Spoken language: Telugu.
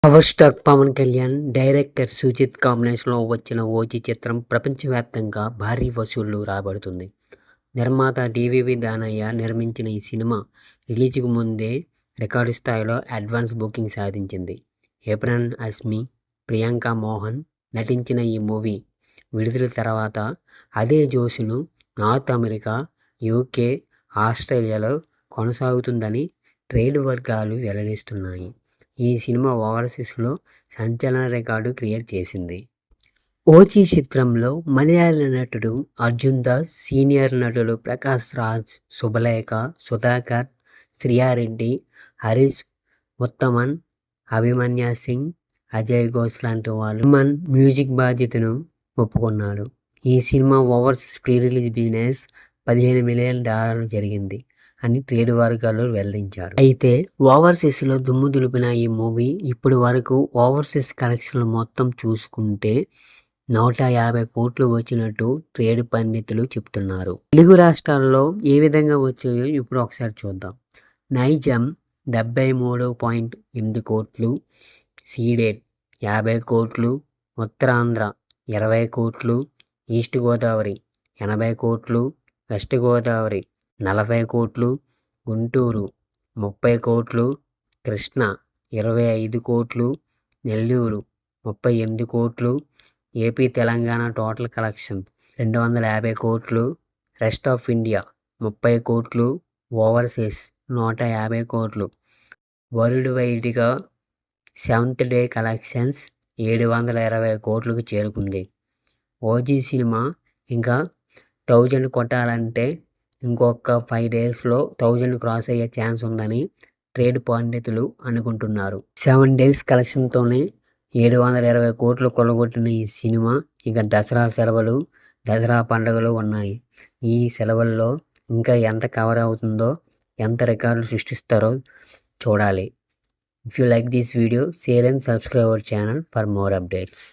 Power star Pawan Kalyan, director Sujith కాంబినేషన్‌లో వచ్చిన 'ఓజీ' చిత్రం ప్రపంచవ్యాప్తంగా భారీ వసూళ్లు రాబడుతుంది. నిర్మాత డీవీవీ దానయ్య నిర్మించిన ఈ సినిమా రిలీజ్‌కు ముందే రికార్డు స్థాయిలో అడ్వాన్స్ బుకింగ్ సాధించింది. ఏప్రిల్ హస్మి, ప్రియాంక మోహన్ నటించిన ఈ మూవీ విడుదల తర్వాత అదే జోష్‌ను నార్త్ అమెరికా, యూకే, ఆస్ట్రేలియాలో కొనసాగుతుందని ట్రేడ్ వర్గాలు వెల్లడిస్తున్నాయి. ఈ సినిమా ఓవర్సీస్‌లో సంచలన రికార్డు క్రియేట్ చేసింది. 'ఓజీ' చిత్రంలో మలయాళ నటుడు అర్జున్ దాస్, సీనియర్ నటులు ప్రకాష్ రాజ్, శుభలేఖ, సుధాకర్, శ్రియారెడ్డి, హరీష్ ఉత్తమన్, అభిమన్యు సింగ్, అజయ్ ఘోష్ లాంటి వాళ్ళు ఇమ్రాన్ మ్యూజిక్ బాధ్యతను ఒప్పుకున్నాడు. ఈ cinema overseas pre release business $15 million జరిగింది అని ట్రేడ్ వర్గాలు వెల్లడించారు. అయితే ఓవర్సీస్‌లో దుమ్ము దులిపిన ఈ మూవీ ఇప్పటి వరకు ఓవర్సీస్ కలెక్షన్లు మొత్తం చూసుకుంటే 150 కోట్లు వచ్చినట్టు ట్రేడ్ పండితులు చెప్తున్నారు. తెలుగు రాష్ట్రాల్లో ఏ విధంగా వచ్చాయో ఇప్పుడు ఒకసారి చూద్దాం. నైజాం 73.8 కోట్లు, సీడెడ్ 50 కోట్లు, ఉత్తరాంధ్ర 20 కోట్లు, ఈస్ట్ గోదావరి 80 కోట్లు, వెస్ట్ గోదావరి 40 కోట్లు, గుంటూరు 30 కోట్లు, కృష్ణా 25 కోట్లు, నెల్లూరు 38 కోట్లు, ఏపీ తెలంగాణ టోటల్ కలెక్షన్ 250 కోట్లు, రెస్ట్ ఆఫ్ ఇండియా 30 కోట్లు, ఓవర్సీస్ 150 కోట్లు. వరల్డ్ వైడ్గా 7th డే కలెక్షన్స్ 720 కోట్లకు చేరుకుంది. ఓజీ సినిమా ఇంకా 1000 కొట్టాలంటే ఇంకొక 5 డేస్‌లో 1000 క్రాస్ అయ్యే ఛాన్స్ ఉందని ట్రేడ్ పండితులు అనుకుంటున్నారు. 7 డేస్ కలెక్షన్‌తోనే 720 కోట్లు కొల్లగొట్టిన ఈ సినిమా ఇక దసరా పండుగలు ఉన్నాయి. ఈ సెలవుల్లో ఇంకా ఎంత కవర్ అవుతుందో, ఎంత రికార్డులు సృష్టిస్తారో చూడాలి. If you like this video, share and subscribe our channel for more updates.